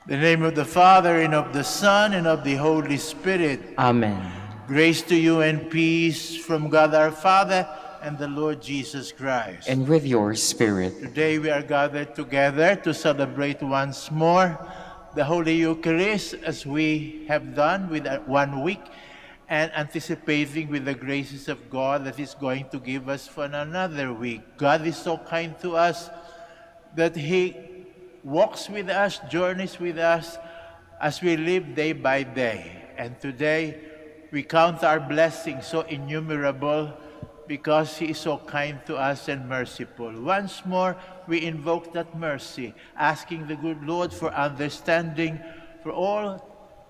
In the name of the Father, and of the Son, and of the Holy Spirit. Amen. Grace to you and peace from God our Father and the Lord Jesus Christ. And with your spirit. Today we are gathered together to celebrate once more the Holy Eucharist, as we have done with 1 week, and anticipating with the graces of God that He's going to give us for another week. God is so kind to us that He walks with us, journeys with us as we live day by day. And today we count our blessings so innumerable because He is so kind to us and merciful. Once more, we invoke that mercy, asking the good Lord for understanding for all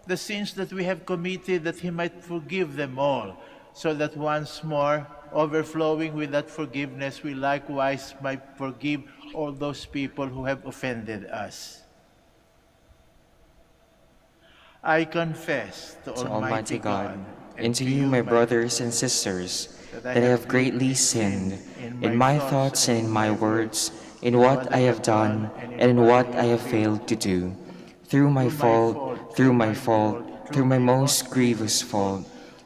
the sins that we have committed, that He might forgive them all, so that once more, overflowing with that forgiveness, we likewise might forgive all those people who have offended us. I confess to Almighty God, and to you, my brothers and sisters, that I have greatly sinned in my thoughts and in my words, in what I have done and in what I have failed to do, through my fault, through my most grievous fault.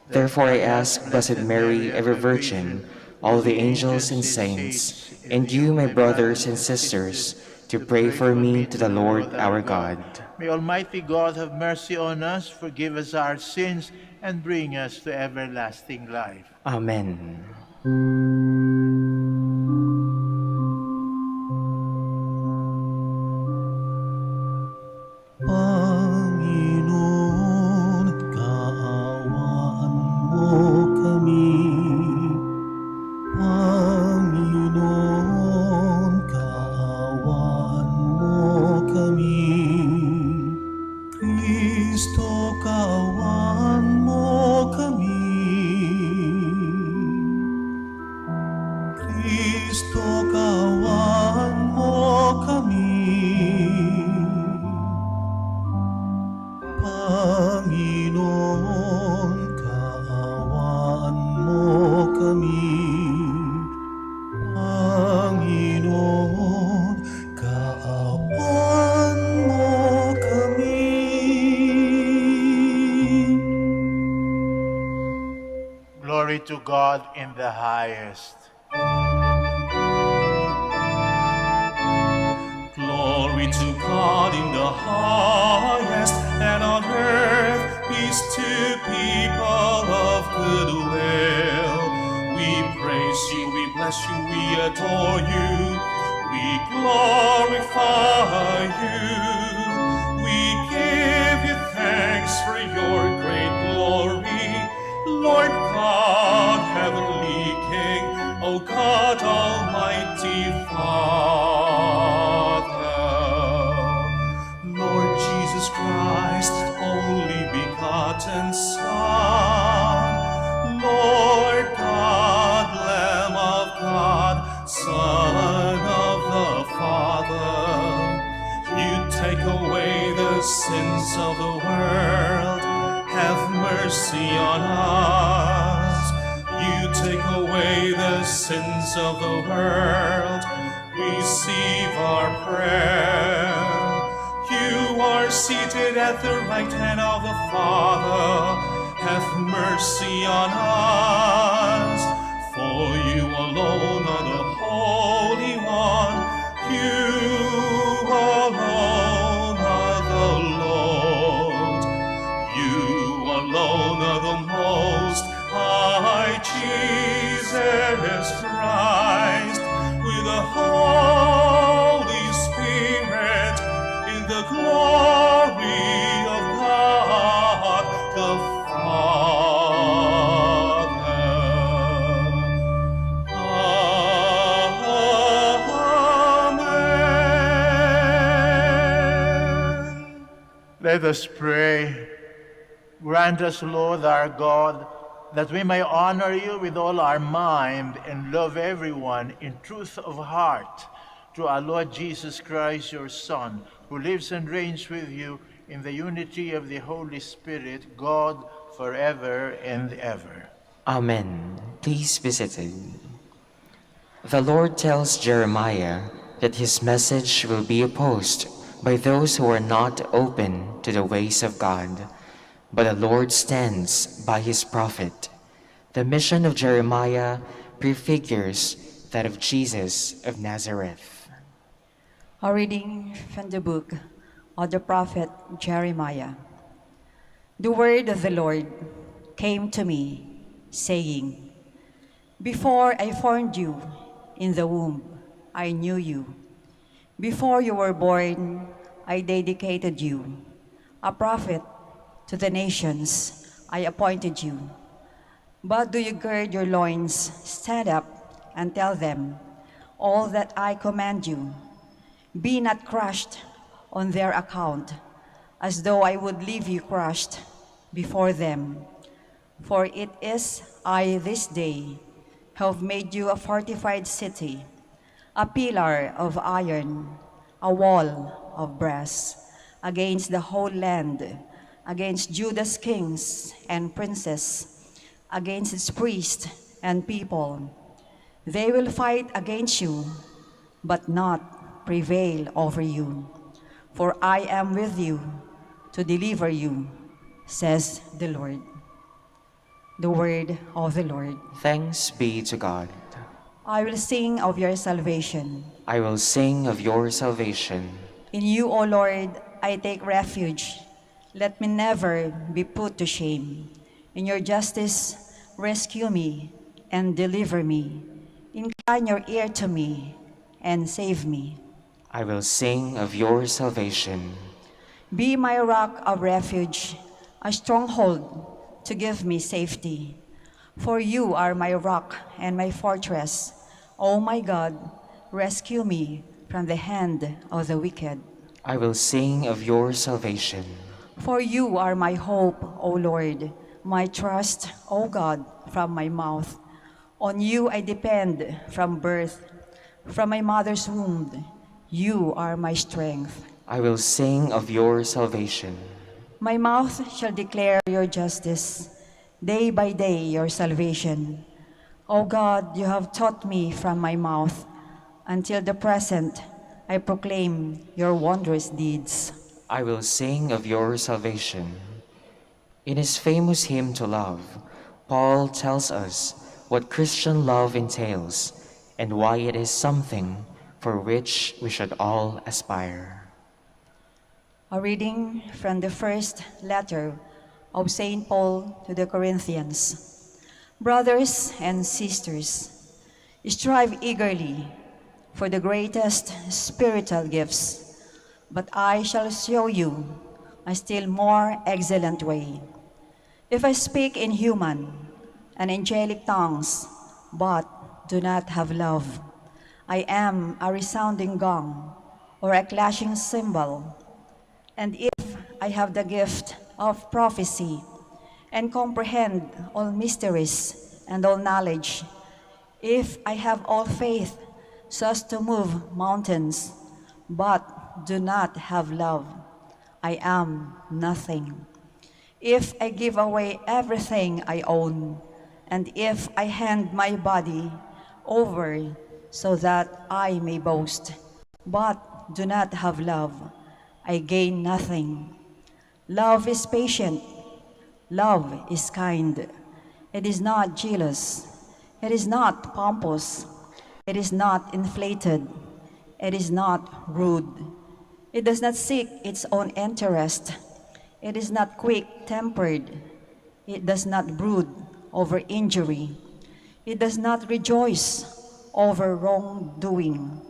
Therefore I ask Blessed Mary, ever Virgin, all the angels and saints, and you, my brothers and sisters, to pray for me to the Lord our God. May Almighty God have mercy on us, forgive us our sins, and bring us to everlasting life. Amen. Panginoon, kaawaan mo kami. Panginoon, kaawaan mo kami. Kristo, kaawaan mo kami. Kristo, kaawaan mo kami. Panginoon, kaawaan mo kami. Panginoon, kaawaan mo kami. Glory to God in the highest. Glory to God in the highest, and on earth peace to people of good will. We praise you, we bless you, we adore you, we glorify you. We give you thanks for your great glory, Lord God, heavenly King, O God, Almighty Father. Lord Jesus Christ, only begotten Son, Lord God, Lamb of God, Son of the Father, you take away the sins of the world, have mercy on us. You take away the sins of the world, receive our prayer. You are seated at the right hand of the Father, have mercy on us. For you alone are the Holy One, you alone are the Lord, you alone are the Most High Jesus Christ, with the Holy Spirit, in the glory of God the Father. Amen. Let us pray. Grant us, Lord our God, that we may honor you with all our mind and love everyone in truth of heart, through our Lord Jesus Christ, your Son, who lives and reigns with you in the unity of the Holy Spirit, God, forever and ever. Amen. Please be seated. The Lord tells Jeremiah that his message will be opposed by those who are not open to the ways of God, but the Lord stands by his prophet. The mission of Jeremiah prefigures that of Jesus of Nazareth. A reading from the book of the prophet Jeremiah. The word of the Lord came to me, saying, Before I formed you in the womb, I knew you. Before you were born, I dedicated you. A prophet to the nations, I appointed you. But do you gird your loins, stand up, and tell them all that I command you? Be not crushed on their account, as though I would leave you crushed before them. For it is I this day have made you a fortified city, a pillar of iron, a wall of brass, against the whole land, against Judah's kings and princes, against its priests and people. They will fight against you, but not prevail over you. For I am with you to deliver you, says the Lord. The word of the Lord. Thanks be to God. I will sing of your salvation. I will sing of your salvation. In you, O Lord, I take refuge. Let me never be put to shame. In your justice, rescue me and deliver me. Incline your ear to me and save me. I will sing of your salvation. Be my rock of refuge, a stronghold to give me safety. For you are my rock and my fortress. O my God, rescue me from the hand of the wicked. I will sing of your salvation. For you are my hope, O Lord, my trust, O God, from my mouth. On you I depend from birth, from my mother's womb. You are my strength. I will sing of your salvation. My mouth shall declare your justice, day by day your salvation. O God, you have taught me from my mouth. Until the present, I proclaim your wondrous deeds. I will sing of your salvation. In his famous hymn to love, Paul tells us what Christian love entails and why it is something for which we should all aspire. A reading from the first letter of St. Paul to the Corinthians. Brothers and sisters, strive eagerly for the greatest spiritual gifts, but I shall show you a still more excellent way. If I speak in human and angelic tongues, but do not have love, I am a resounding gong or a clashing cymbal. And if I have the gift of prophecy and comprehend all mysteries and all knowledge, if I have all faith so as to move mountains, but do not have love, I am nothing. If I give away everything I own, and if I hand my body over so that I may boast, but do not have love, I gain nothing. Love is patient. Love is kind. It is not jealous. It is not pompous. It is not inflated. It is not rude. It does not seek its own interest. It is not quick-tempered. It does not brood over injury. It does not rejoice over wrongdoing,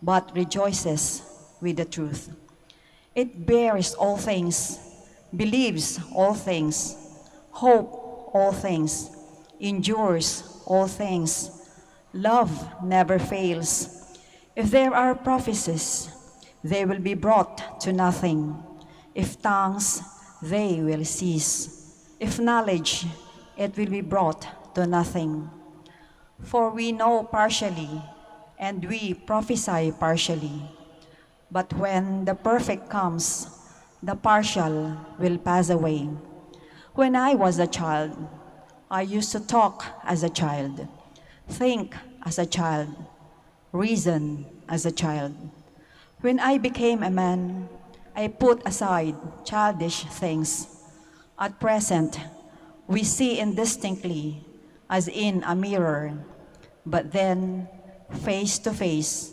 but rejoices with the truth. It bears all things, believes all things, hopes all things, endures all things. Love never fails. If there are prophecies, they will be brought to nothing. If tongues, they will cease. If knowledge, it will be brought to nothing. For we know partially, and we prophesy partially. But when the perfect comes, the partial will pass away. When I was a child, I used to talk as a child, think as a child, reason as a child. When I became a man, I put aside childish things. At present, we see indistinctly as in a mirror, but then face to face.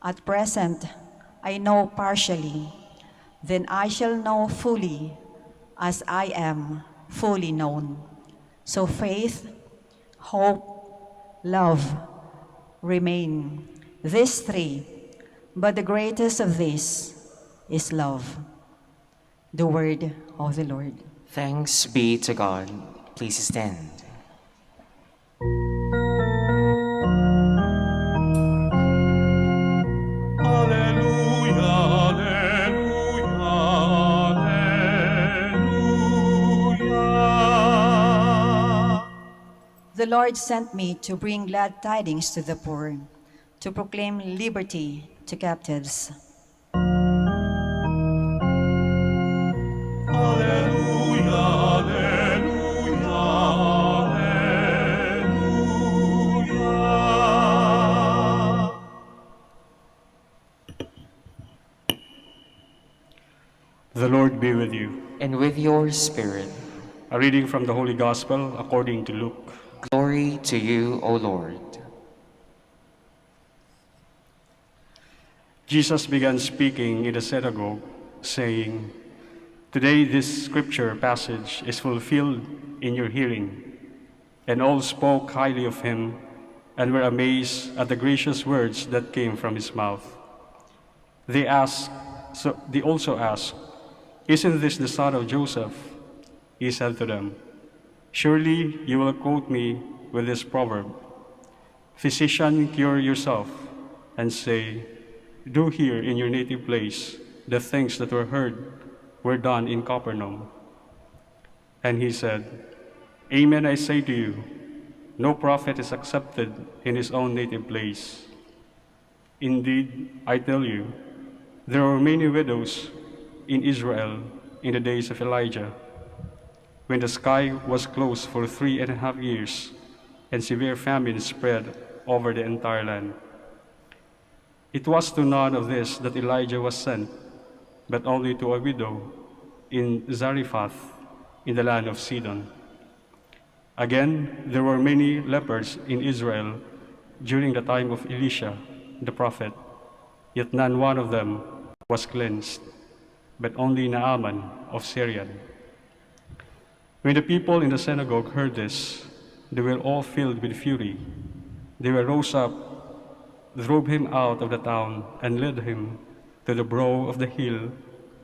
At present, I know partially, then I shall know fully as I am fully known. So faith, hope, love remain, these three, but the greatest of these is love. The word of the Lord. Thanks be to God. Please stand. Alleluia, alleluia, alleluia. The Lord sent me to bring glad tidings to the poor, to proclaim liberty to captives. Alleluia, alleluia, alleluia. The Lord be with you. And with your spirit, A reading from the Holy Gospel according to Luke. glory to you, O Lord. Jesus began speaking in the synagogue, saying, "Today this scripture passage is fulfilled in your hearing." And all spoke highly of him and were amazed at the gracious words that came from his mouth. They also asked, "Isn't this the son of Joseph?" He said to them, "Surely you will quote me with this proverb, 'Physician, cure yourself,' and say, 'Do here in your native place the things that were done in Capernaum.'" And he said, "Amen, I say to you, no prophet is accepted in his own native place. Indeed, I tell you, there were many widows in Israel in the days of Elijah, when the sky was closed for 3.5 years, and severe famine spread over the entire land. It was to none of this that Elijah was sent, but only to a widow in Zarephath in the land of Sidon. Again, there were many lepers in Israel during the time of Elisha the prophet, yet none one of them was cleansed, but only Naaman of Syria." When the people in the synagogue heard this, they were all filled with fury. They rose up, drove him out of the town, and led him to the brow of the hill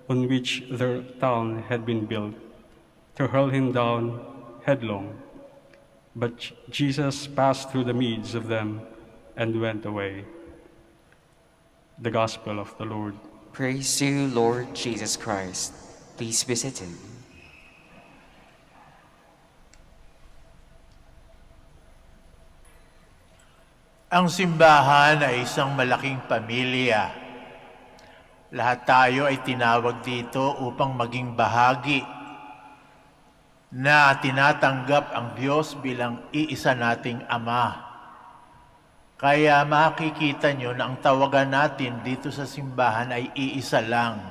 on which their town had been built, to hurl him down headlong. But Jesus passed through the midst of them and went away. The Gospel of the Lord. Praise to you, Lord Jesus Christ. Please be seated. Ang simbahan ay isang malaking pamilya. Lahat tayo ay tinawag dito upang maging bahagi na tinatanggap ang Diyos bilang iisa nating Ama. Kaya makikita nyo na ang tawagan natin dito sa simbahan ay iisa lang,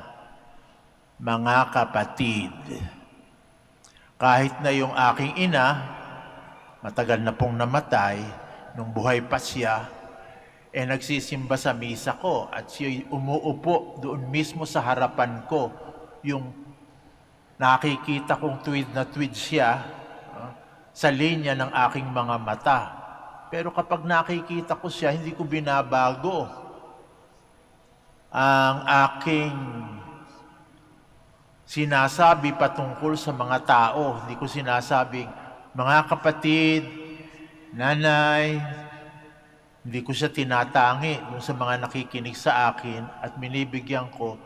mga kapatid. Kahit na yung aking ina, matagal na pong namatay, nung buhay pa siya, nagsisimba sa misa ko at siya'y umuupo doon mismo sa harapan ko. Yung nakikita kong tuwid na tuwid siya sa linya ng aking mga mata. Pero kapag nakikita ko siya, hindi ko binabago ang aking sinasabi patungkol sa mga tao. Hindi ko sinasabing, mga kapatid, nanay, hindi ko siya tinatangi dun sa mga nakikinig sa akin at binibigyan ko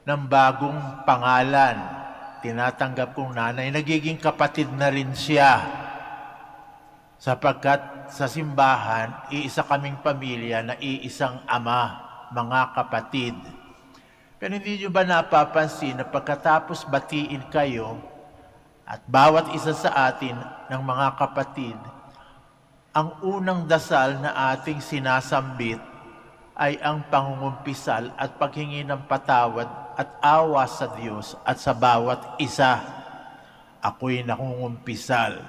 ng bagong pangalan. Tinatanggap kong nanay, nagiging kapatid na rin siya. Sapagkat sa simbahan, iisa kaming pamilya na iisang ama, mga kapatid. Pero hindi nyo ba napapansin na pagkatapos batiin kayo at bawat isa sa atin ng mga kapatid, ang unang dasal na ating sinasambit ay ang pangungumpisal at paghingi ng patawad at awa sa Diyos at sa bawat isa. Ako'y nakungumpisal.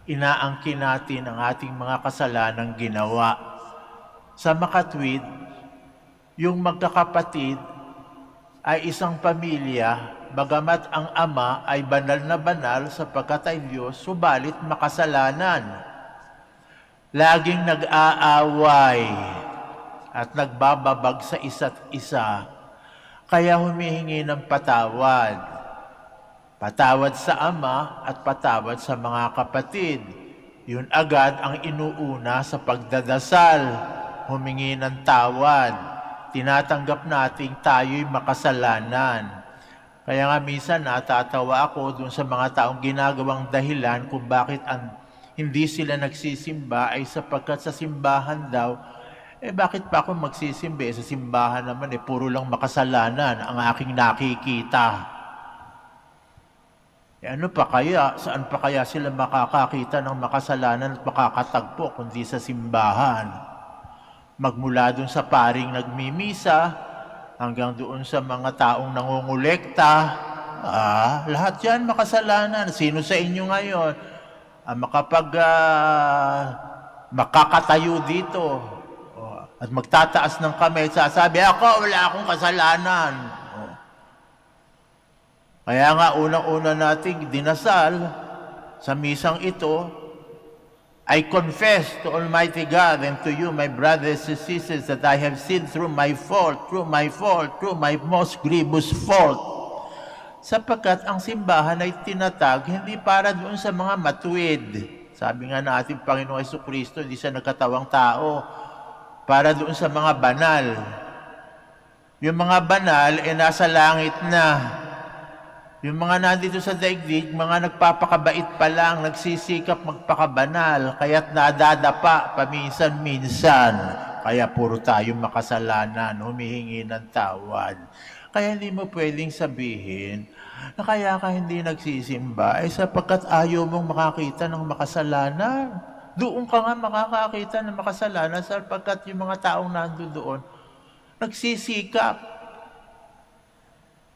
Inaangkin natin ang ating mga kasalanang ginawa. Sa makatwid, yung magkakapatid ay isang pamilya, bagamat ang ama ay banal na banal sapagkat ay Diyos, subalit makasalanan. Laging nag-aaway at nagbababag sa isa't isa, kaya humihingi ng patawad. Patawad sa ama at patawad sa mga kapatid. Yun agad ang inuuna sa pagdadasal, humingi ng tawad. Tinatanggap nating tayo'y makasalanan. Kaya nga minsan natatawa ako dun sa mga taong ginagawang dahilan kung bakit hindi sila nagsisimba ay sapagkat sa simbahan daw, bakit pa ako magsisimba? Sa simbahan naman puro lang makasalanan ang aking nakikita. Ano pa kaya? Saan pa kaya sila makakakita ng makasalanan at makakatagpo kundi sa simbahan? Magmula dun sa paring nagmimisa, hanggang doon sa mga taong nangungulekta, lahat yan makasalanan. Sino sa inyo ngayon makakatayo dito at magtataas ng kamay at sasabi, ako, wala akong kasalanan. Kaya nga, unang-una nating dinasal sa misang ito, I confess to Almighty God and to you, my brothers and sisters, that I have sinned through my most grievous fault. Sapagkat ang simbahan ay tinatag hindi para doon sa mga matuwid. Sabi nga natin, Panginoong Jesucristo, hindi siya nagkatawang tao, para doon sa mga banal. Yung mga banal, nasa langit na. Yung mga nandito sa daigdig, mga nagpapakabait pa lang, nagsisikap magpakabanal, kaya't nadadapa paminsan-minsan. Kaya puro tayo makasalanan, humihingi ng tawad. Kaya hindi mo pwedeng sabihin na kaya ka hindi nagsisimba ay sapagkat ayaw mong makakita ng makasalanan. Doon ka nga makakakita ng makasalanan sapagkat yung mga taong nandoon nagsisikap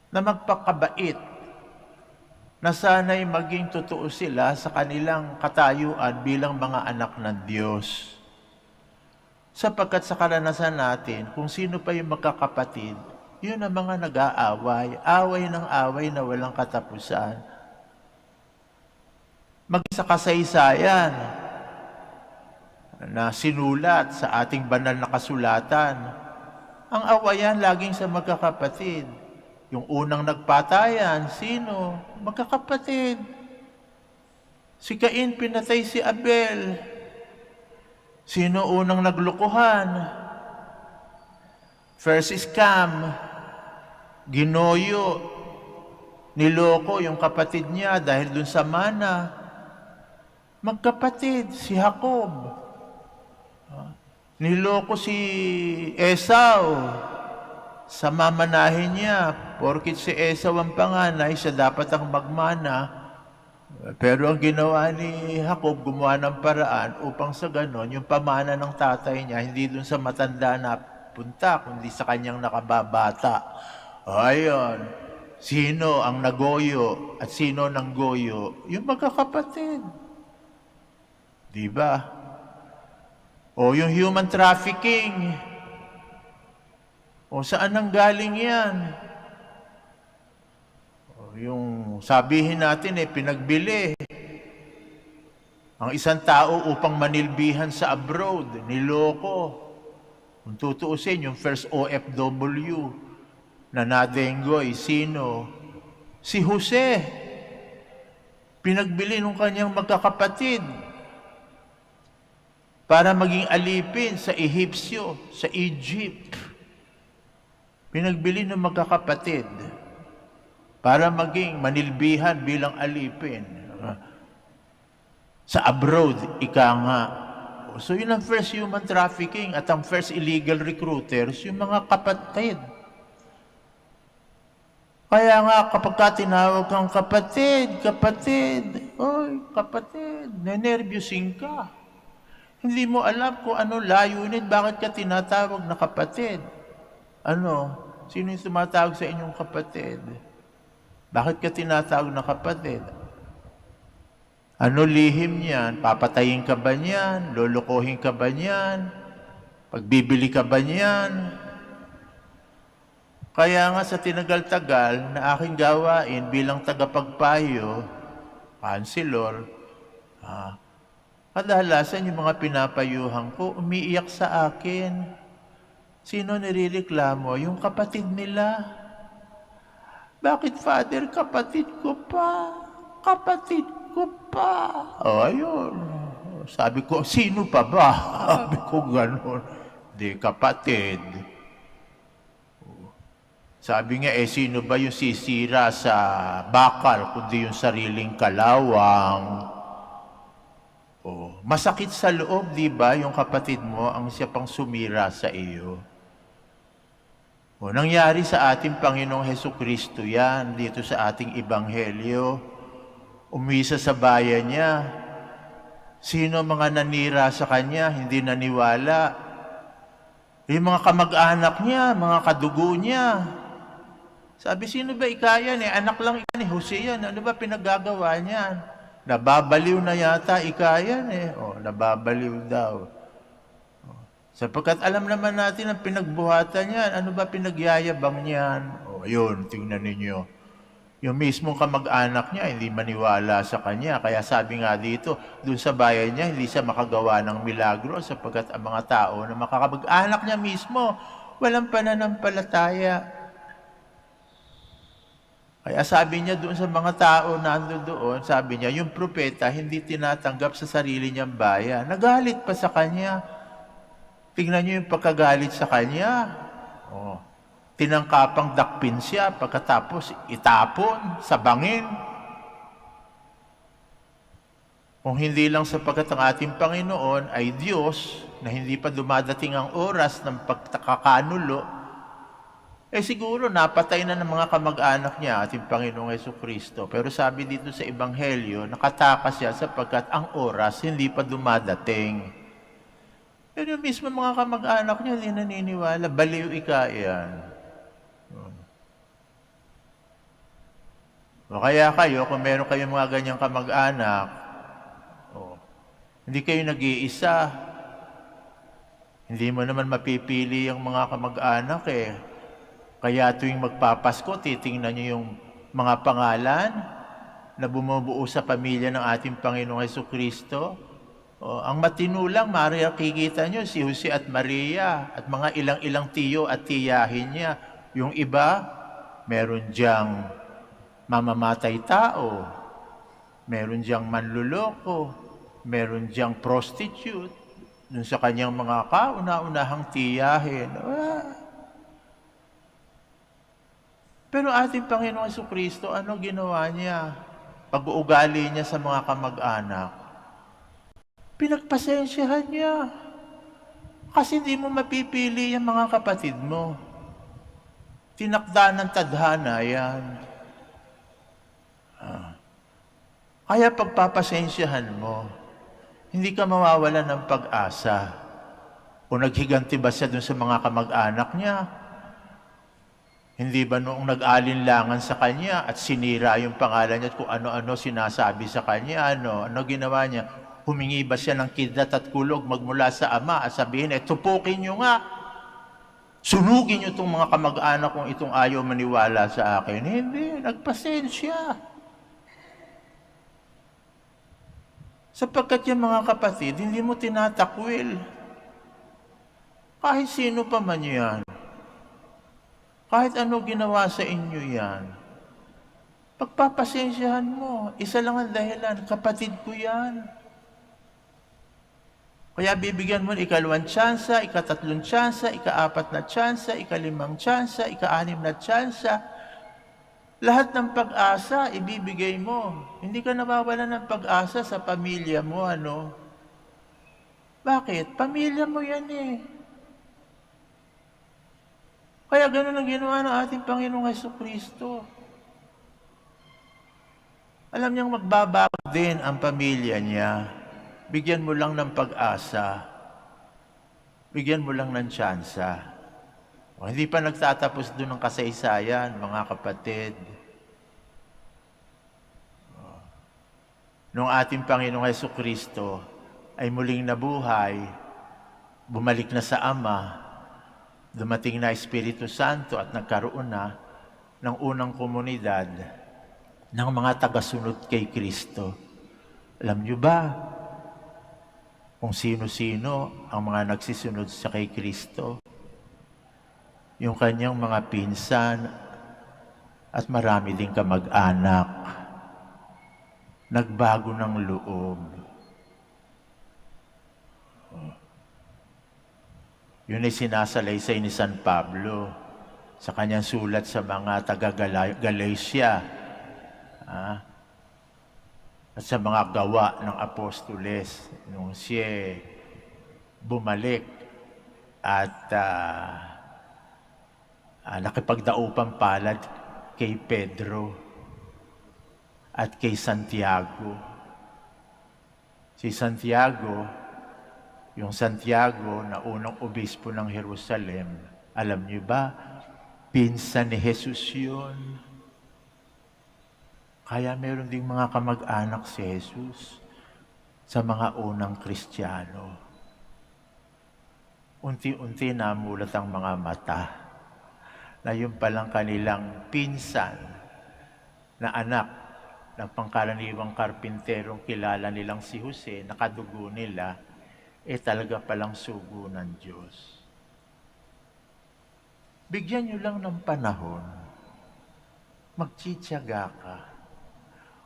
na magpakabait, na sana'y maging totoo sila sa kanilang katayuan bilang mga anak ng Diyos. Sapagkat sa karanasan natin, kung sino pa yung magkakapatid, yun ang mga nag-aaway, away ng away na walang katapusan. Sa kasaysayan na sinulat sa ating banal na kasulatan, ang awayan laging sa magkakapatid. Yung unang nagpatayan, sino? Magkakapatid. Si Cain pinatay si Abel. Sino unang naglukuhan? First scam, ginoyo, niloko yung kapatid niya dahil dun sa mana. Magkapatid, si Jacob. Niloko si Esau sa mamanahin niya, porkit si Esau ang panganay, siya dapat ang magmana. Pero ang ginawa ni Jacob, gumawa ng paraan upang sa ganon, yung pamana ng tatay niya, hindi dun sa matanda na punta, kundi sa kanyang nakababata. Ayun, sino ang nagoyo at sino nang goyo? Yung magkakapatid. Diba? O yung human trafficking. O saan nang galing yan? O yung sabihin natin pinagbili. Ang isang tao upang manilbihan sa abroad, niloko. Kung tutuusin, yung first OFW na nadenggoy, sino? Si Jose. Pinagbili ng kanyang magkakapatid para maging alipin sa Ehipsyo, sa Egypt. Pinagbili ng magkakapatid para maging manilbihan bilang alipin. Sa abroad, ika nga. So yun ang first human trafficking at ang first illegal recruiters, yung mga kapatid. Kaya nga kapag ka tinawag kang kapatid, oy, kapatid, nenervyusin ka. Hindi mo alam kung ano layunin, bakit ka tinatawag na kapatid. Sino yung tumatawag sa inyong kapatid? Bakit ka tinatawag na kapatid? Ano lihim niyan? Papatayin ka ba niyan? Lolokohin ka ba niyan? Pagbibili ka ba niyan? Kaya nga sa tinagal-tagal na aking gawain bilang tagapagpayo, kansilor, kadalasan yung mga pinapayuhan ko, umiiyak sa akin. Sino nirereklamo? Yung kapatid nila. Bakit, Father? Kapatid ko pa. Kapatid ko pa. Ayun. Sabi ko, sino pa ba? Sabi ko gano'n. Di, kapatid. Sabi nga, sino ba yung sisira sa bakal, kundi yung sariling kalawang? Masakit sa loob, di ba, yung kapatid mo ang siya pang sumira sa iyo. Nangyari sa ating Panginoong Hesukristo yan, dito sa ating Ebanghelyo. Umisa sa bayan niya. Sino mga nanira sa kanya, hindi naniwala? Yung mga kamag-anak niya, mga kadugo niya. Sabi, sino ba ikayan? Anak lang ni Jose yan. Ano ba pinaggagawa niyan? Nababaliw na yata ikayan nababaliw daw. Sapagkat alam naman natin ang pinagbuhatan niyan. Ano ba pinagyayabang niyan? Yun, tingnan ninyo. Yung mismong kamag-anak niya, hindi maniwala sa kanya. Kaya sabi nga dito, dun sa bayan niya, hindi siya makagawa ng milagro sapagkat ang mga tao na makakamag-anak niya mismo, walang pananampalataya. Kaya sabi niya doon sa mga tao nando doon, sabi niya, yung propeta hindi tinatanggap sa sarili niyang bayan. Nagalit pa sa kanya. Tingnan niyo yung pagkagalit sa kanya. Tinangkapang dakpin siya, pagkatapos itapon sa bangin. Kung hindi lang sapagkat ang ating Panginoon ay Diyos, na hindi pa dumadating ang oras ng pagkakanulo, siguro napatay na ng mga kamag-anak niya ating Panginoong Hesukristo. Pero sabi dito sa Ebanghelyo, nakatakas siya sapagkat ang oras hindi pa dumadating. Pero yung mismo mga kamag-anak niya hindi naniniwala, baliw ikayan. Kaya kayo, kung meron kayong mga ganyang kamag-anak, hindi kayo nag-iisa. Hindi mo naman mapipili yung mga kamag-anak Kaya tuwing magpapasko, titingnan niyo yung mga pangalan na bumubuo sa pamilya ng ating Panginoong Hesukristo. Ang matino lang, makikita niyo si Jose at Maria at mga ilang-ilang tiyo at tiyahin niya. Yung iba, meron diyang mamamatay tao, meron diyang manluloko, meron diyang prostitute, dun sa kanyang mga kauna-unahang tiyahin. Pero ating Panginoong Jesucristo, ano ginawa niya? Pag-uugali niya sa mga kamag-anak. Pinagpasensyahan niya. Kasi hindi mo mapipili yung mga kapatid mo. Tinakda ng tadhana yan. Kaya pagpapasensyahan mo, hindi ka mawawalan ng pag-asa. O naghiganti ba siya dun sa mga kamag-anak niya? Hindi ba noong nag-alinlangan sa kanya at sinira yung pangalan niya at kung ano-ano sinasabi sa kanya, ano ginawa niya? Humingi ba siya ng kidlat at kulog magmula sa ama at sabihin, tupukin niyo nga. Sunugin niyo itong mga kamag-anak kung itong ayaw maniwala sa akin. Hindi, nagpasensya. Sapagkat yung mga kapatid, hindi mo tinatakwil. Kahit sino pa man yan. Kahit ano ginawa sa inyo yan. Pagpapasensyahan mo, isa lang ang dahilan, kapatid ko yan. Kaya bibigyan mo ng ikalawang tsansa, ikatatlong tsansa, ikaapat na tsansa, ikalimang tsansa, ikaanim na tsansa. Lahat ng pag-asa, ibibigay mo. Hindi ka nawawalan ng pag-asa sa pamilya mo, ano? Bakit? Pamilya mo yan Kaya gano'n ang ginawa ng ating Panginoong Jesucristo. Alam niyang magbabago din ang pamilya niya. bigyan mo lang ng pag-asa. Bigyan mo lang ng tsansa. O, hindi pa nagtatapos doon ang kasaysayan, mga kapatid. Nung ating Panginoong Hesukristo ay muling nabuhay, bumalik na sa Ama, dumating na Espiritu Santo at nagkaroon na ng unang komunidad ng mga tagasunod kay Kristo. Alam niyo ba kung sino-sino ang mga nagsisunod sa kay Kristo? Yung kanyang mga pinsan at marami ding kamag-anak. Nagbago ng loob. Yun ay sinasalaysay ni San Pablo sa kanyang sulat sa mga taga-Galacia at sa mga gawa ng apostoles nung siya bumalik at nakipagdaupang palad kay Pedro at kay Santiago. Si Santiago, yung Santiago na unang obispo ng Jerusalem, alam niyo ba, pinsan ni Jesus yun. Kaya meron ding mga kamag-anak si Jesus sa mga unang Kristiyano. Unti-unti namulat ang mga mata na yung palang kanilang pinsan na anak ng pangkaraniwang karpinterong kilala nilang si Jose, nakadugo nila, talaga palang sugo ng Diyos. Bigyan nyo lang ng panahon. Magtsitsaga ka.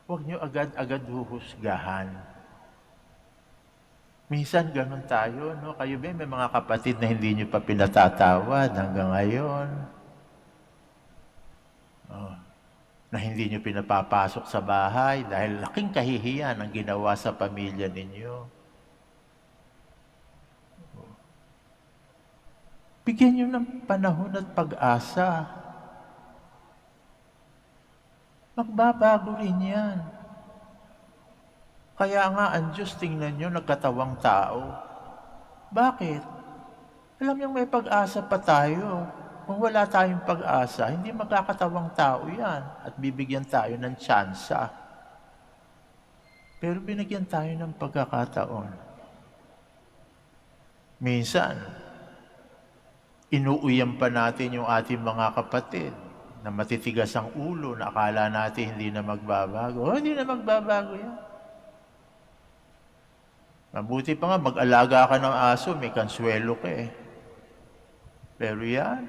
Huwag nyo agad-agad huhusgahan. Minsan ganun tayo, no? Kayo ba may mga kapatid na hindi nyo pa pinatatawad hanggang ngayon? Na hindi nyo pinapapasok sa bahay dahil laking kahihiyan ang ginawa sa pamilya ninyo. Bigyan nyo ng panahon at pag-asa. Magbabago rin yan. Kaya nga ang Diyos, tingnan nyo, nagkatawang tao. Bakit? Alam nyo, may pag-asa pa tayo. Kung wala tayong pag-asa, hindi magkakatawang tao yan at bibigyan tayo ng tsansa. Pero binigyan tayo ng pagkakataon. Minsan, inuuyam pa natin yung ating mga kapatid na matitigas ang ulo na akala natin hindi na magbabago. Hindi na magbabago yan. Mabuti pa nga, mag-alaga ka ng aso, may kanswelo ka eh. Pero yan,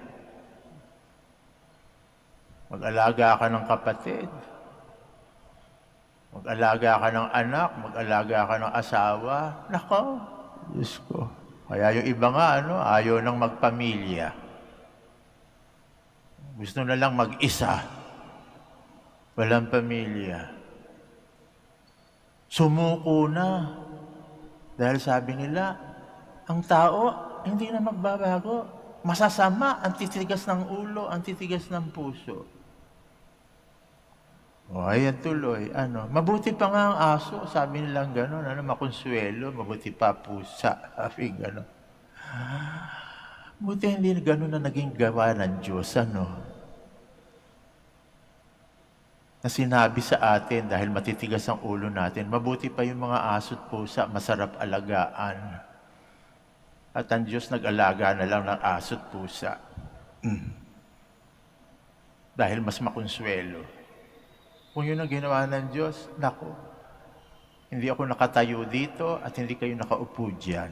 mag-alaga ka ng kapatid, mag-alaga ka ng anak, mag-alaga ka ng asawa. Nako, Diyos ko. Kaya yung iba nga, ayaw nang magpamilya. Gusto na lang mag-isa. Walang pamilya. Sumuko na. Dahil sabi nila, ang tao, hindi na magbabago. Masasama, ang titigas ng ulo, ang titigas ng puso. O, ayan tuloy. Mabuti pa nga ang aso, sabi nilang gano'n, makonsuelo, mabuti pa pusa, sabi gano'n. Buti hindi gano'n na naging gawa ng Diyos, na sinabi sa atin dahil matitigas ang ulo natin, mabuti pa yung mga aso at pusa, masarap alagaan. At ang Diyos nag-alaga na lang ng aso at pusa. Dahil mas makonsuelo. Kung yun ang ginawa ng Diyos, nako, hindi ako nakatayo dito at hindi kayo nakaupo dyan.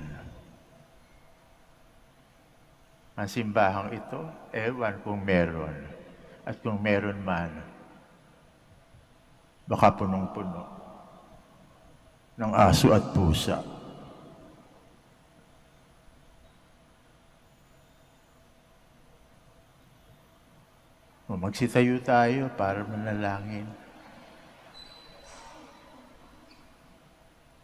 Ang simbahang ito, ewan kung meron. At kung meron man, baka punong-puno ng aso at pusa. Magsitayo tayo para manalangin.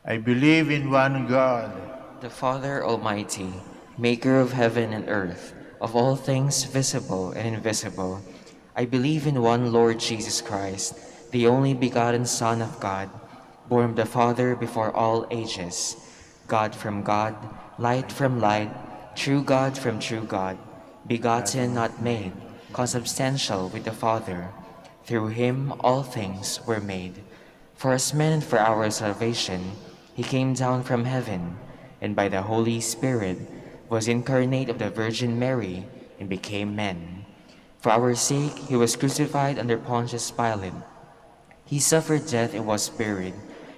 I believe in one God, the Father Almighty, maker of heaven and earth, of all things visible and invisible. I believe in one Lord Jesus Christ, the only begotten Son of God, born of the Father before all ages, God from God, light from light, true God from true God, begotten, not made, consubstantial with the Father. Through him all things were made. For us men and for our salvation, he came down from heaven, and by the Holy Spirit was incarnate of the Virgin Mary, and became man. For our sake he was crucified under Pontius Pilate. He suffered death and was buried,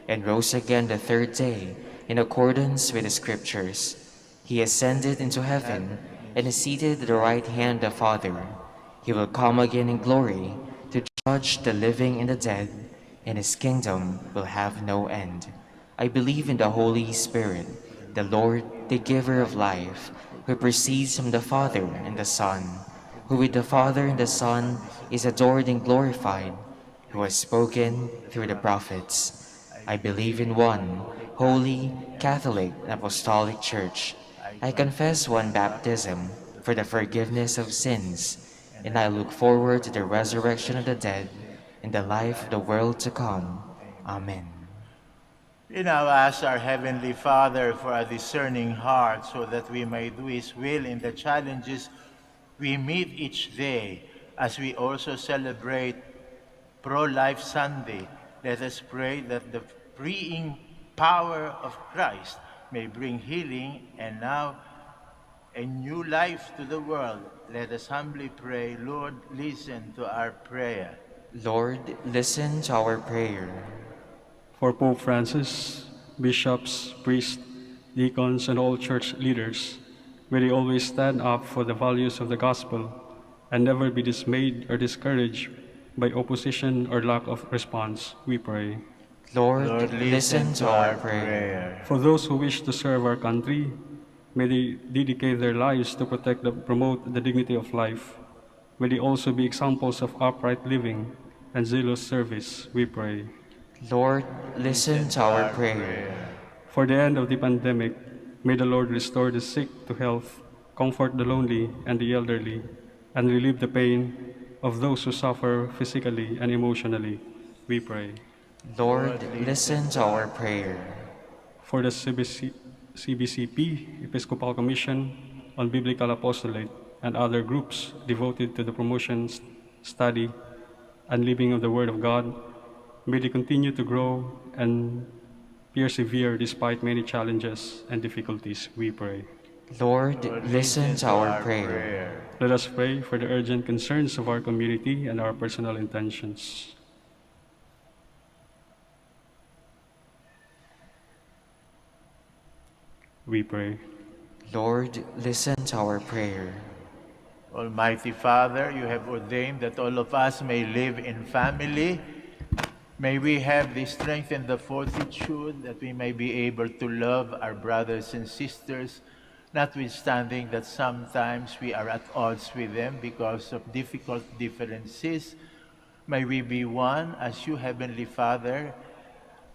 and rose again the third day, in accordance with the Scriptures. He ascended into heaven, and is seated at the right hand of the Father. He will come again in glory, to judge the living and the dead, and his kingdom will have no end. I believe in the Holy Spirit, the Lord, the giver of life, who proceeds from the Father and the Son, who with the Father and the Son is adored and glorified, who has spoken through the prophets. I believe in one holy, Catholic, and Apostolic Church. I confess one baptism for the forgiveness of sins, and I look forward to the resurrection of the dead and the life of the world to come. Amen. We now ask our Heavenly Father for a discerning heart so that we may do His will in the challenges we meet each day. As we also celebrate Pro-Life Sunday, let us pray that the freeing power of Christ may bring healing and now a new life to the world. Let us humbly pray. Lord, listen to our prayer. Lord, listen to our prayer. For Pope Francis, bishops, priests, deacons, and all church leaders, may they always stand up for the values of the gospel and never be dismayed or discouraged by opposition or lack of response, we pray. Lord, listen to our prayer. For those who wish to serve our country, may they dedicate their lives to protect and promote the dignity of life. May they also be examples of upright living and zealous service, we pray. Lord, listen to our prayer. For the end of the pandemic, may the Lord restore the sick to health, comfort the lonely and the elderly, and relieve the pain of those who suffer physically and emotionally, we pray. Lord, listen to our prayer. For the CBCP, Episcopal Commission on Biblical Apostolate, and other groups devoted to the promotion, study, and living of the Word of God, may they continue to grow and persevere despite many challenges and difficulties, we pray. Lord, listen to our prayer. Let us pray for the urgent concerns of our community and our personal intentions. We pray. Lord, listen to our prayer. Almighty Father, you have ordained that all of us may live in family. May we have the strength and the fortitude that we may be able to love our brothers and sisters, notwithstanding that sometimes we are at odds with them because of difficult differences. May we be one as you, Heavenly Father,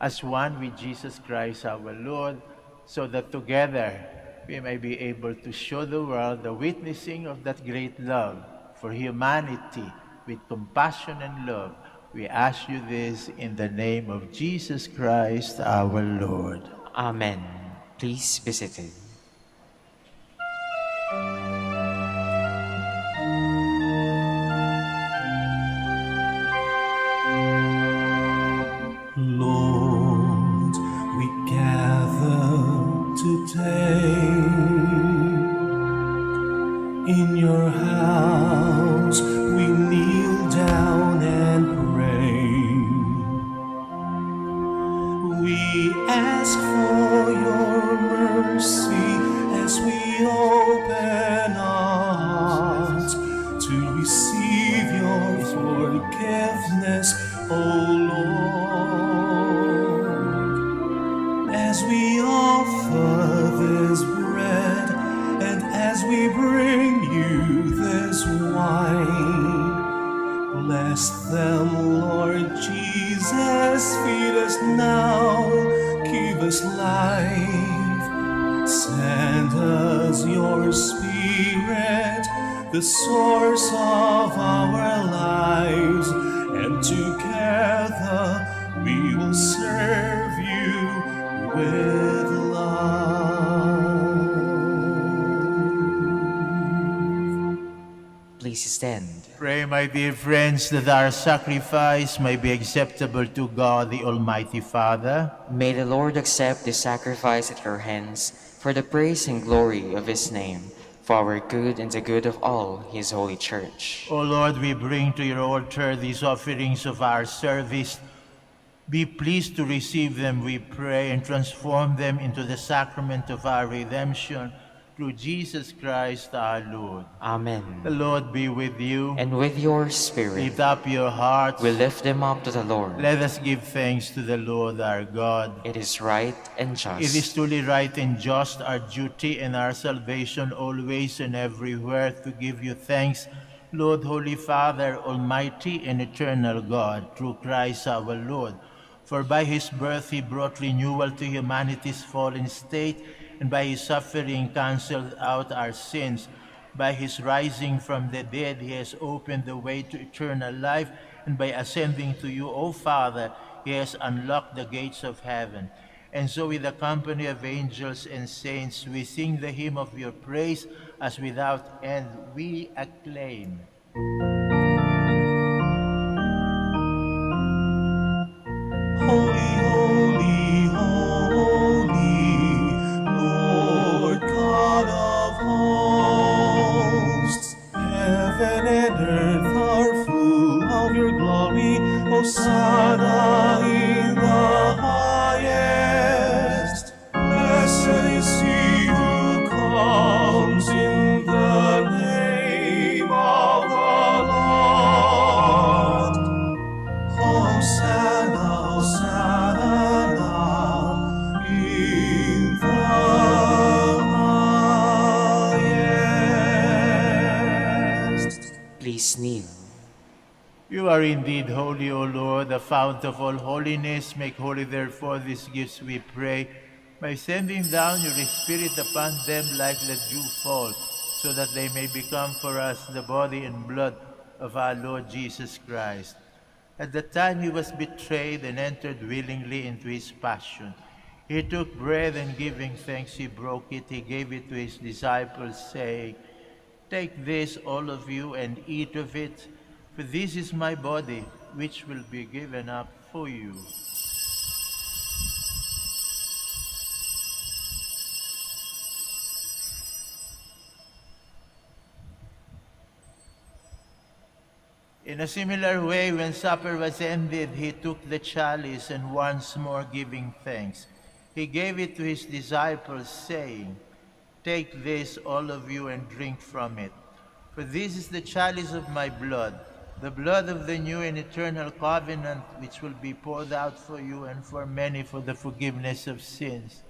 as one with Jesus Christ our Lord, so that together we may be able to show the world the witnessing of that great love for humanity with compassion and love. We ask you this in the name of Jesus Christ our Lord. Amen. Please be seated. Lord, we gather today in your house. We kneel down and pray. We ask for your mercy as we open our hearts to receive your forgiveness, O Lord. As we offer this bread and as we bring you this wine, bless them, Lord Jesus. Feed us now, give us life. Send us your Spirit, the source of our lives, and together we we will serve you with love. Please stand. Pray, my dear friends, that our sacrifice may be acceptable to God, the Almighty Father. May the Lord accept this sacrifice at your hands for the praise and glory of his name, for our good and the good of all his holy church. O Lord, we bring to your altar these offerings of our service. Be pleased to receive them, we pray, and transform them into the sacrament of our redemption through Jesus Christ our Lord. Amen. The Lord be with you. And with your spirit, Lift up your hearts. we lift them up to the Lord. Let us give thanks to the Lord our God. It is right and just. It is truly right and just, our duty and our salvation, always and everywhere, to give you thanks, Lord, Holy Father, Almighty and eternal God, through Christ our Lord. For by his birth he brought renewal to humanity's fallen state, and by his suffering canceled out our sins. By his rising from the dead, he has opened the way to eternal life, and by ascending to you, O Father, he has unlocked the gates of heaven. And so with the company of angels and saints, we sing the hymn of your praise, as without end we acclaim. Holy, holy, holy, Lord God of hosts. Heaven and earth are full of your glory. Hosanna in the highest. Blessed is he who comes in the name of the Lord. Hosanna, Hosanna in the highest. Please kneel. You are indeed holy, O Lord, the fount of all holiness. Make holy, therefore, these gifts, we pray, by sending down your Spirit upon them like the dew fall, so that they may become for us the body and blood of our Lord Jesus Christ. At the time he was betrayed and entered willingly into his passion, he took bread, and giving thanks, he broke it. He gave it to his disciples, saying, "Take this, all of you, and eat of it, for this is my body, which will be given up for you." In a similar way, when supper was ended, he took the chalice, and once more giving thanks, he gave it to his disciples, saying, "Take this, all of you, and drink from it. For this is the chalice of my blood, the blood of the new and eternal covenant, which will be poured out for you and for many for the forgiveness of sins.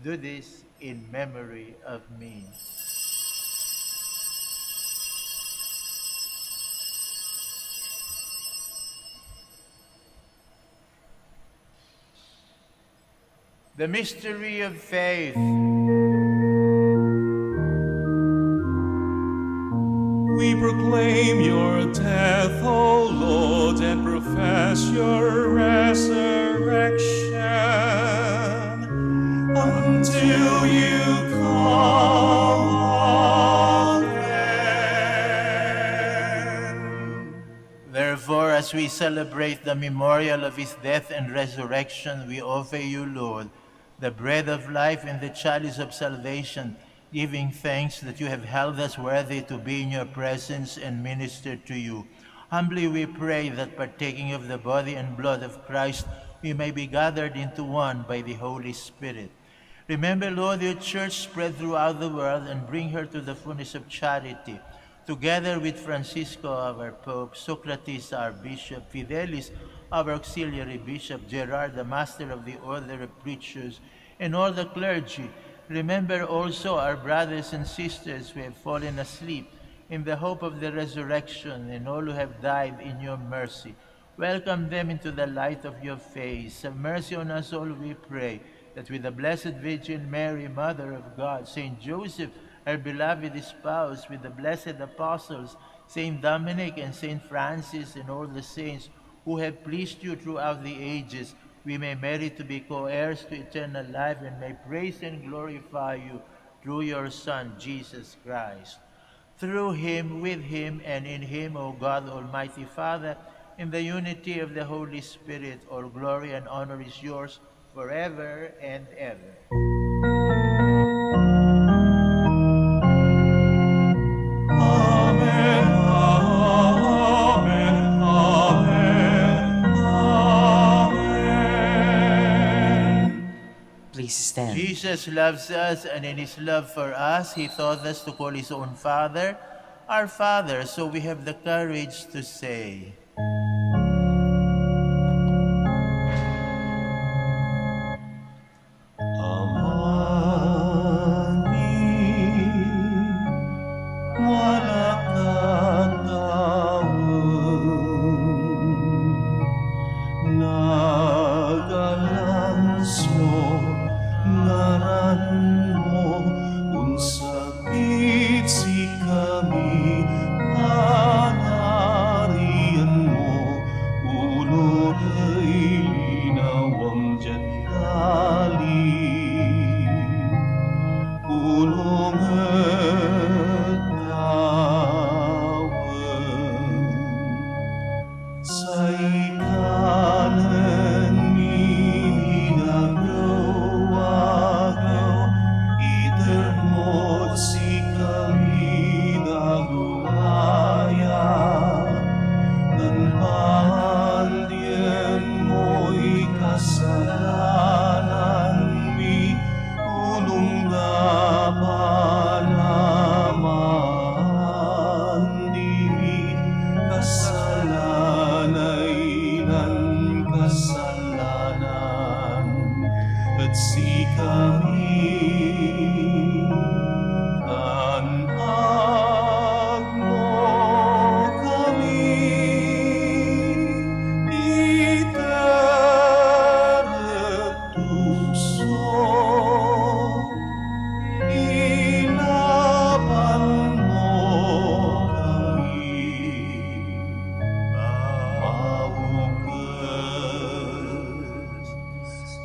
Do this in memory of me." The mystery of faith. We proclaim your death, O Lord, and profess your resurrection until you come again. Therefore, as we celebrate the memorial of his death and resurrection, we offer you, Lord, the bread of life and the chalice of salvation, giving thanks that you have held us worthy to be in your presence and minister to you. Humbly we pray that, partaking of the body and blood of Christ, we may be gathered into one by the Holy Spirit. Remember, Lord, your church spread throughout the world, and bring her to the fullness of charity. Together with Francisco, our Pope, Socrates, our Bishop, Fidelis, our auxiliary bishop, Gerard, the master of the order of preachers, and all the clergy. Remember also our brothers and sisters who have fallen asleep in the hope of the resurrection, and all who have died in your mercy. Welcome them into the light of your face. Have mercy on us all, we pray, that with the Blessed Virgin Mary, Mother of God, Saint Joseph, her beloved spouse, with the blessed apostles, Saint Dominic and Saint Francis, and all the saints who have pleased you throughout the ages, we may merit to be co-heirs to eternal life and may praise and glorify you through your Son, Jesus Christ. Through him, with him, and in him, O God, Almighty Father, in the unity of the Holy Spirit, all glory and honor is yours forever and ever. Amen, amen, amen, amen. Please stand. Jesus loves us, and in his love for us, he taught us to call his own Father our Father, so we have the courage to say,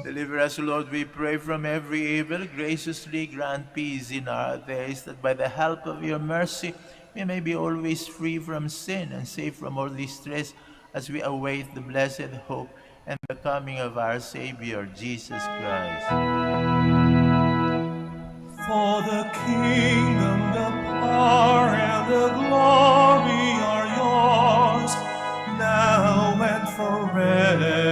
deliver us, Lord, we pray, from every evil. Graciously grant peace in our days, that by the help of your mercy we may be always free from sin and safe from all distress, as we await the blessed hope and the coming of our Savior, Jesus Christ. For the kingdom, the power, and the glory are yours, now and forever.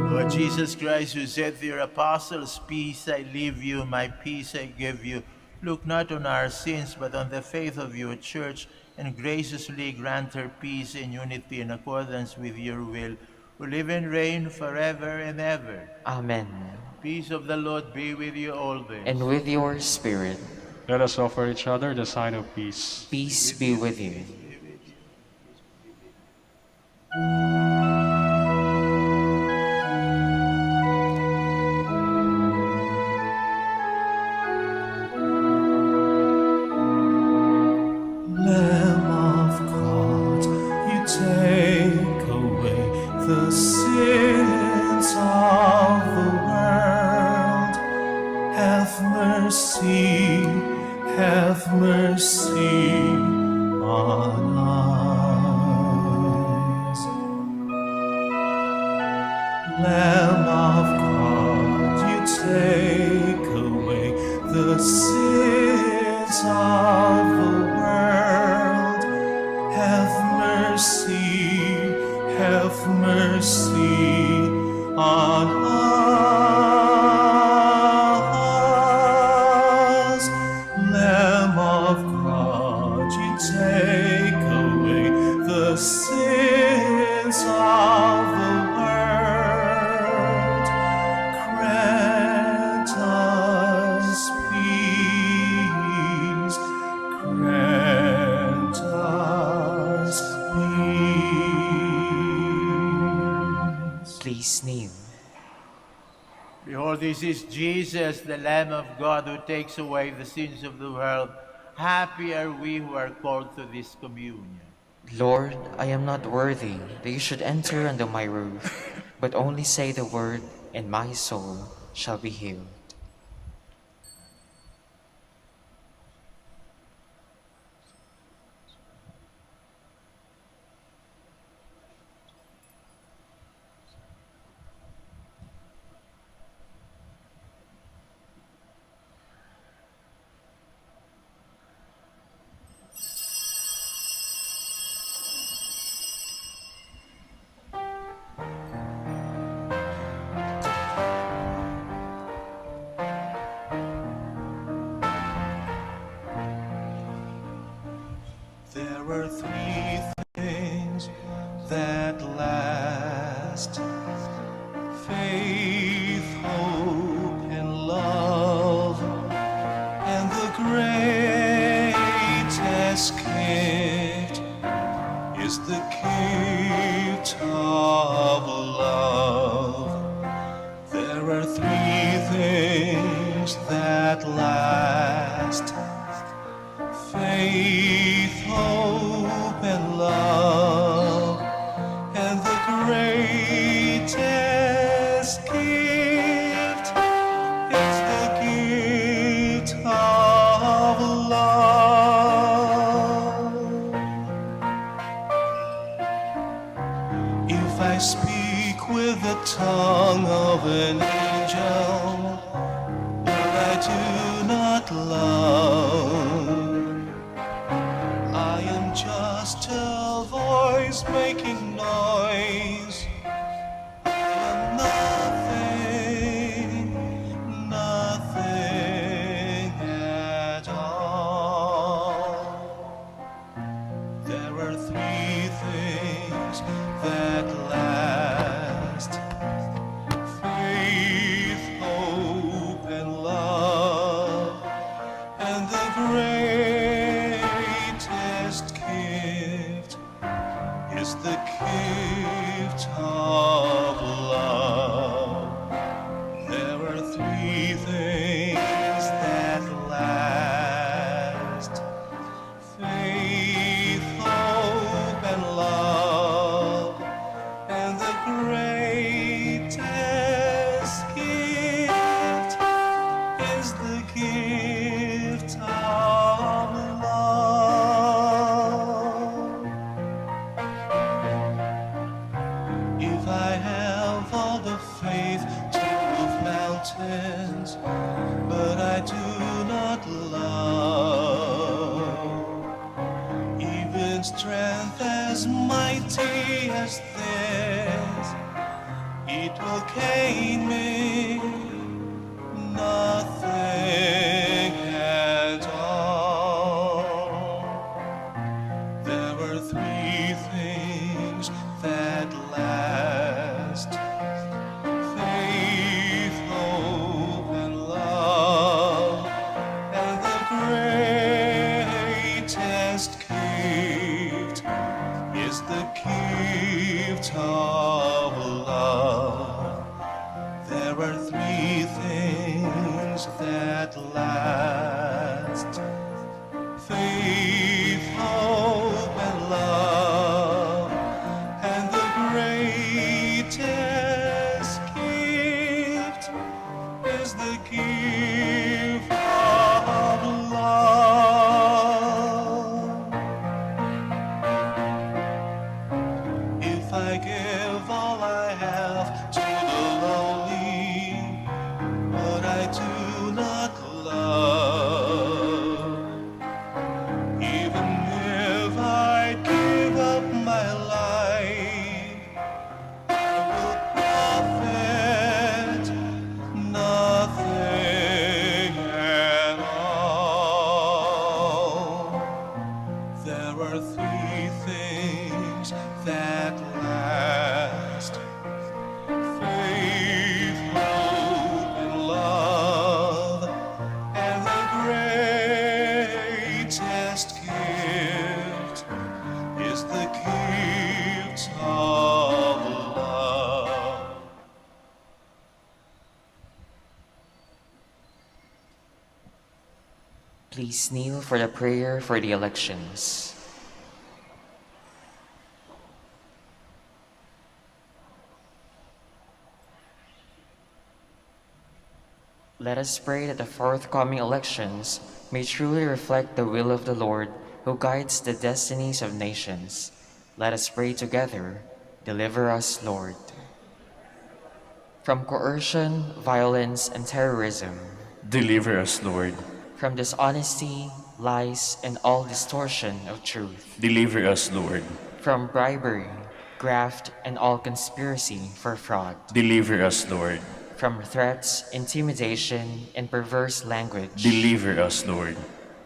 Lord Jesus Christ, who said to your apostles, "Peace I leave you, my peace I give you," look not on our sins, but on the faith of your church, and graciously grant her peace and unity in accordance with your will, who live and reign forever and ever. Amen. Peace of the Lord be with you always. And with your spirit. Let us offer each other the sign of peace. Peace be with you. Lamb of God, you take away the sins of the world. Have mercy on us. Lamb of God, you take away the sins of the world. Have mercy on us. Lamb of God, you take away the sins of the world. Grant us peace. Grant us peace. Please kneel. Behold, this is Jesus, the Lamb of God, who takes away the sins of the world. Happy are we who are called to this communion. Lord, I am not worthy that you should enter under my roof, but only say the word, and my soul shall be healed. There are three things that last: faith, hope, and love. And the greatest gift is the gift of love. There are three things that last: faith, hope, and love. And the greatest gift is the gift of love. If I speak with the tongue of an angel, but I do not love, I am just a voice making noise. I am nothing, nothing at all. There are three things that last: faith, hope, and love. And the greatest gift is the gift of love. There are three things that last: faith, hope, and love. And the greatest gift is the gift of love. If I have all the faith to move mountains, but I do not love, even strength as mighty as this, it will gain me nothing at all. There are three things that last: faith, hope, and love. And the greatest gift is the gift of love. There are three things that last: faith, hope, and love. And the greatest gift is the gift of love. If I give all I have to the lonely, but I do not love, even if I give up my life, I will profit nothing at all. There are three things that last: faith, hope, and love. And the greatest gift is the gift of love. Please kneel for the prayer for the elections. Let us pray that the forthcoming elections may truly reflect the will of the Lord who guides the destinies of nations. Let us pray together. Deliver us, Lord. From coercion, violence, and terrorism. Deliver us, Lord. From dishonesty, lies, and all distortion of truth. Deliver us, Lord. From bribery, graft, and all conspiracy for fraud. Deliver us, Lord. From threats, intimidation, and perverse language. Deliver us, Lord.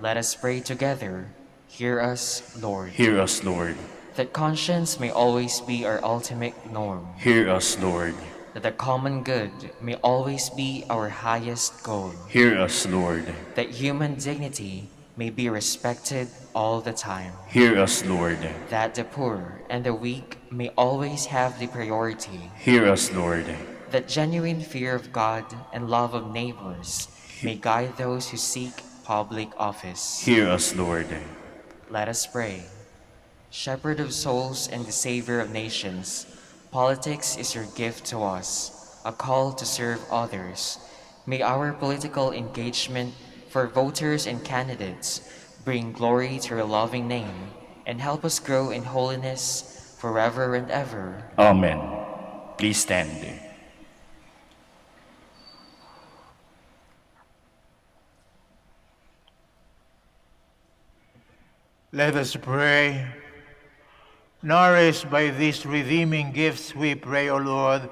Let us pray together. Hear us, Lord. Hear us, Lord. That conscience may always be our ultimate norm. Hear us, Lord. That the common good may always be our highest goal. Hear us, Lord. That human dignity may be respected all the time. Hear us, Lord. That the poor and the weak may always have the priority. Hear us, Lord. That genuine fear of God and love of neighbors may guide those who seek public office. Hear us, Lord. Let us pray. Shepherd of souls and the Savior of nations, politics is your gift to us, a call to serve others. May our political engagement for voters and candidates bring glory to your loving name and help us grow in holiness forever and ever. Amen. Please stand. Let us pray. Nourished by these redeeming gifts, we pray, O Lord,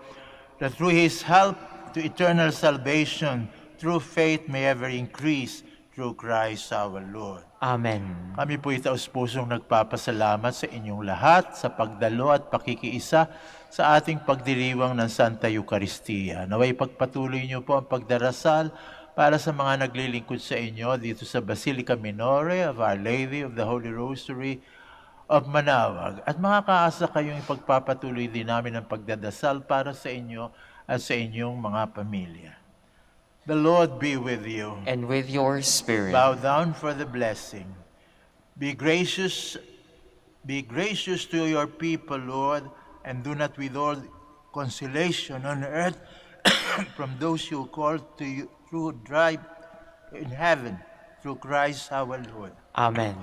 that through His help to eternal salvation, through faith may ever increase through Christ our Lord. Amen. Kami po taus-pusong nagpapasalamat sa inyong lahat sa pagdalo at pakikiisa sa ating pagdiriwang ng Santa Eucharistia. Naway pagpatuloy niyo po ang pagdarasal para sa mga naglilingkod sa inyo dito sa Basilica Minore of Our Lady of the Holy Rosary of Manaoag. At makakaasa kayong ipagpapatuloy din namin ang pagdadasal para sa inyo at sa inyong mga pamilya. The Lord be with you. And with your spirit. Bow down for the blessing. Be gracious to your people, Lord, and do not withhold consolation on earth from those you call to you through drive in heaven, through Christ our Lord. Amen.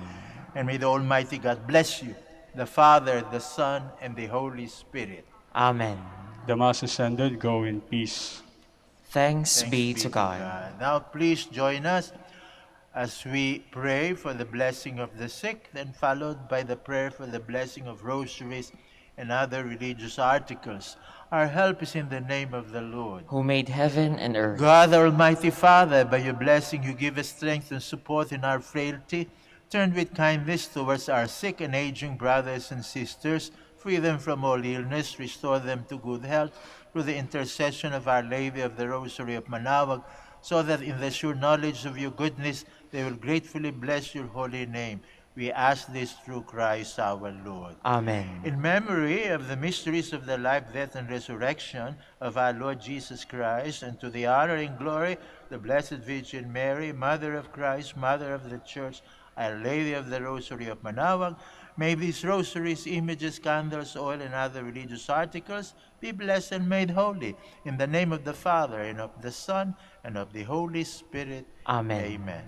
And may the Almighty God bless you, the Father, the Son, and the Holy Spirit. Amen. The Mass is ended. Go in peace. Thanks be to God. Now please join us as we pray for the blessing of the sick, then followed by the prayer for the blessing of rosaries and other religious articles. Our help is in the name of the Lord, Who made heaven and earth. God, our Almighty Father, by your blessing you give us strength and support in our frailty. Turn with kindness towards our sick and aging brothers and sisters. Free them from all illness. Restore them to good health through the intercession of Our Lady of the Rosary of Manaoag, so that in the sure knowledge of your goodness they will gratefully bless your holy name. We ask this through Christ our Lord. Amen. In memory of the mysteries of the life, death, and resurrection of our Lord Jesus Christ, and to the honor and glory of the Blessed Virgin Mary, Mother of Christ, Mother of the Church, Our Lady of the Rosary of Manaoag, may these rosaries, images, candles, oil, and other religious articles be blessed and made holy. In the name of the Father, and of the Son, and of the Holy Spirit. Amen. Amen.